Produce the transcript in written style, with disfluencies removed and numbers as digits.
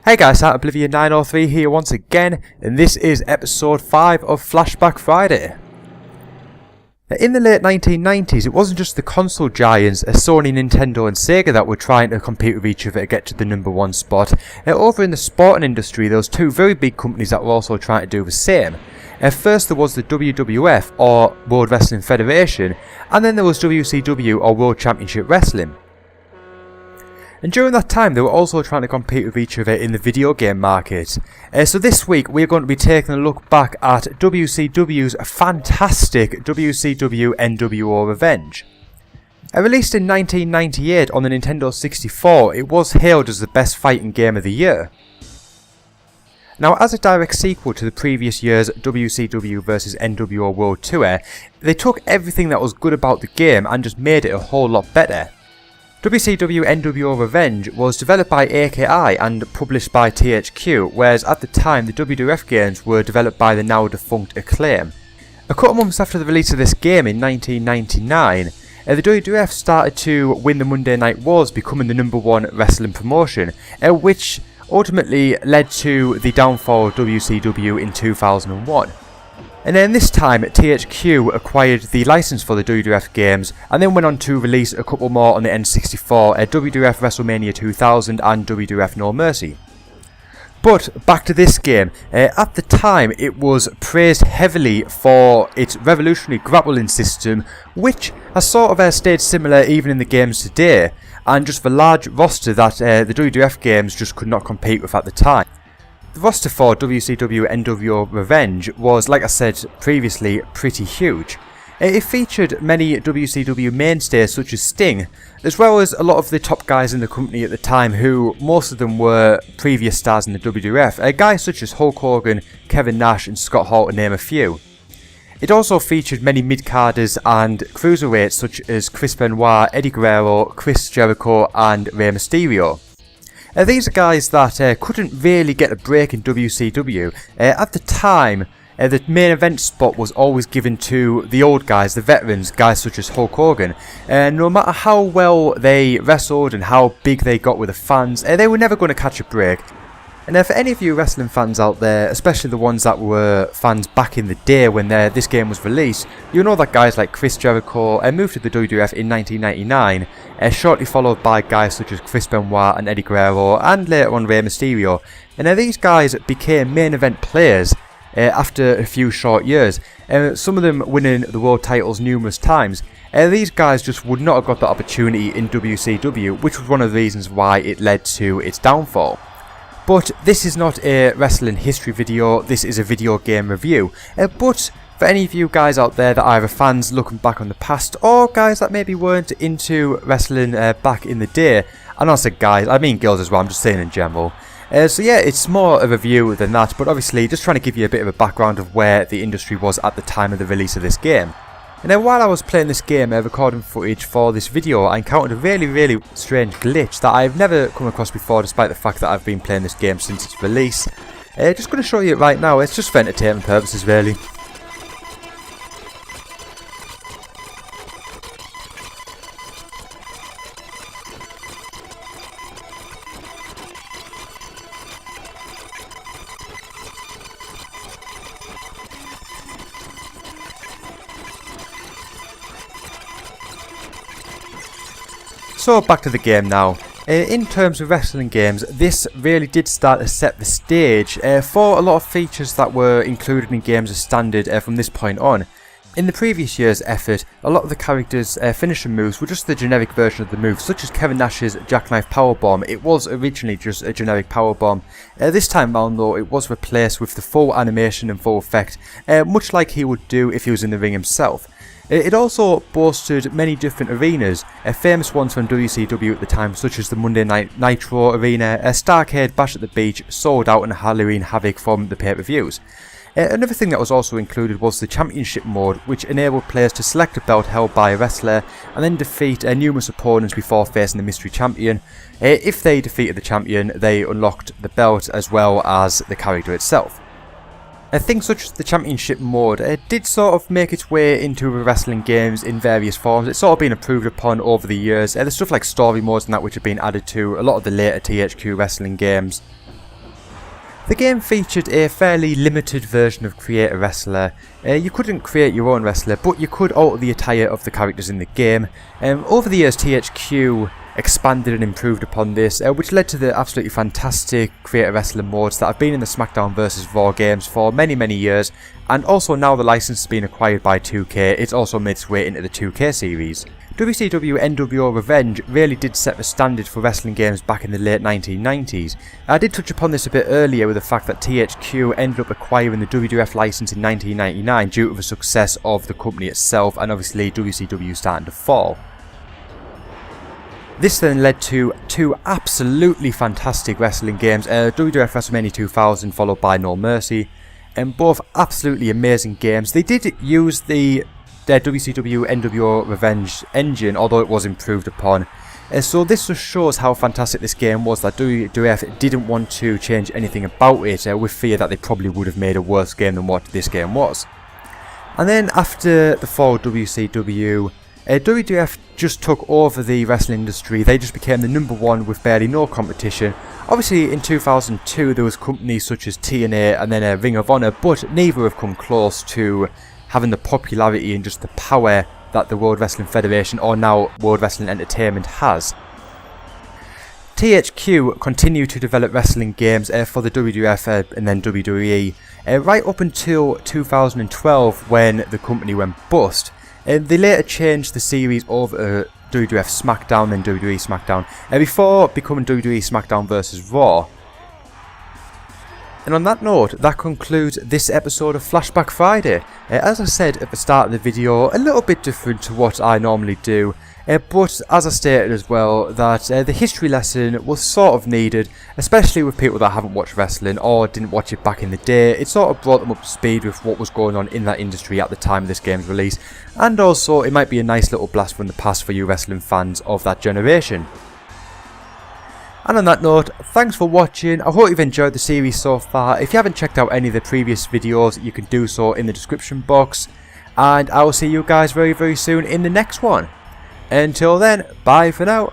Hey guys, Oblivion903 here once again, and this is episode 5 of Flashback Friday. Now, in the late 1990s, it wasn't just the console giants, Sony, Nintendo and Sega that were trying to compete with each other to get to the number one spot. Over in the sporting industry, there was two very big companies that were also trying to do the same. First there was the WWF, or World Wrestling Federation, and then there was WCW, or World Championship Wrestling. And during that time, they were also trying to compete with each other in the video game market. So this week, we're going to be taking a look back at WCW's fantastic WCW NWO Revenge. Released in 1998 on the Nintendo 64, it was hailed as the best fighting game of the year. Now, as a direct sequel to the previous year's WCW vs NWO World Tour, they took everything that was good about the game and just made it a whole lot better. WCW NWO Revenge was developed by AKI and published by THQ, whereas at the time the WWF games were developed by the now defunct Acclaim. A couple months after the release of this game in 1999, the WWF started to win the Monday Night Wars, becoming the number one wrestling promotion, which ultimately led to the downfall of WCW in 2001. And then this time, THQ acquired the license for the WWF games and then went on to release a couple more on the N64, WWF WrestleMania 2000 and WWF No Mercy. But back to this game, at the time it was praised heavily for its revolutionary grappling system, which has sort of stayed similar even in the games today, and just the large roster that the WWF games just could not compete with at the time. The roster for WCW NWO Revenge was, like I said previously, pretty huge. It featured many WCW mainstays such as Sting, as well as a lot of the top guys in the company at the time, who most of them were previous stars in the WWF, guys such as Hulk Hogan, Kevin Nash and Scott Hall to name a few. It also featured many mid-carders and cruiserweights such as Chris Benoit, Eddie Guerrero, Chris Jericho and Rey Mysterio. These are guys that couldn't really get a break in WCW. At the time, the main event spot was always given to the old guys, the veterans, guys such as Hulk Hogan. No matter how well they wrestled and how big they got with the fans, they were never going to catch a break. And for any of you wrestling fans out there, especially the ones that were fans back in the day when this game was released, you'll know that guys like Chris Jericho moved to the WWF in 1999, shortly followed by guys such as Chris Benoit and Eddie Guerrero, and later on Rey Mysterio. And these guys became main event players after a few short years, some of them winning the world titles numerous times. These guys just would not have got that opportunity in WCW, which was one of the reasons why it led to its downfall. But this is not a wrestling history video, this is a video game review. But for any of you guys out there that are either fans looking back on the past, or guys that maybe weren't into wrestling back in the day, and I said guys, I mean girls as well, I'm just saying in general. So yeah, it's more of a review than that, but obviously just trying to give you a bit of a background of where the industry was at the time of the release of this game. And then while I was playing this game, recording footage for this video, I encountered a really strange glitch that I've never come across before, despite the fact that I've been playing this game since its release. Just going to show you it right now. It's just for entertainment purposes really. So back to the game now. In terms of wrestling games, this really did start to set the stage for a lot of features that were included in games as standard from this point on. In the previous year's effort, a lot of the characters' finisher moves were just the generic version of the move, such as Kevin Nash's Jackknife Powerbomb. It was originally just a generic powerbomb. This time round though, it was replaced with the full animation and full effect, much like he would do if he was in the ring himself. It also boasted many different arenas, famous ones from WCW at the time, such as the Monday Night Nitro arena, Starrcade, Bash at the Beach, Sold Out and Halloween Havoc from the pay-per-views. Another thing that was also included was the Championship mode, which enabled players to select a belt held by a wrestler and then defeat numerous opponents before facing the mystery champion. If they defeated the champion, they unlocked the belt as well as the character itself. Things such as the Championship mode did sort of make its way into the wrestling games in various forms. It's sort of been improved upon over the years. There's stuff like story modes and that which have been added to a lot of the later THQ wrestling games. The game featured a fairly limited version of Create a Wrestler. You couldn't create your own wrestler, but you could alter the attire of the characters in the game. Over the years, THQ expanded and improved upon this, which led to the absolutely fantastic Create a Wrestler modes that have been in the SmackDown vs Raw games for many years, and also now the license has been acquired by 2K, it's also made its way into the 2K series. WCW NWO Revenge really did set the standard for wrestling games back in the late 1990s. I did touch upon this a bit earlier with the fact that THQ ended up acquiring the WWF license in 1999 due to the success of the company itself, and obviously WCW starting to fall. This then led to two absolutely fantastic wrestling games, WWF WrestleMania 2000 followed by No Mercy, and both absolutely amazing games. They did use their WCW NWO Revenge engine, although it was improved upon. So this just shows how fantastic this game was, that WWF didn't want to change anything about it, with fear that they probably would have made a worse game than what this game was. And then after the fall of WCW, WWF just took over the wrestling industry. They just became the #1 with barely no competition. Obviously in 2002 there was companies such as TNA and then Ring of Honor, but neither have come close to having the popularity and just the power that the World Wrestling Federation, or now World Wrestling Entertainment, has. THQ continued to develop wrestling games for the WWF and then WWE right up until 2012 when the company went bust. They later changed the series over WWF SmackDown and WWE SmackDown before becoming WWE SmackDown vs Raw. And on that note, that concludes this episode of Flashback Friday. As I said at the start of the video, a little bit different to what I normally do, but as I stated as well, that the history lesson was sort of needed, especially with people that haven't watched wrestling or didn't watch it back in the day. It sort of brought them up to speed with what was going on in that industry at the time of this game's release, and also it might be a nice little blast from the past for you wrestling fans of that generation. And on that note, thanks for watching. I hope you've enjoyed the series so far. If you haven't checked out any of the previous videos, you can do so in the description box. And I will see you guys very soon in the next one. Until then, bye for now.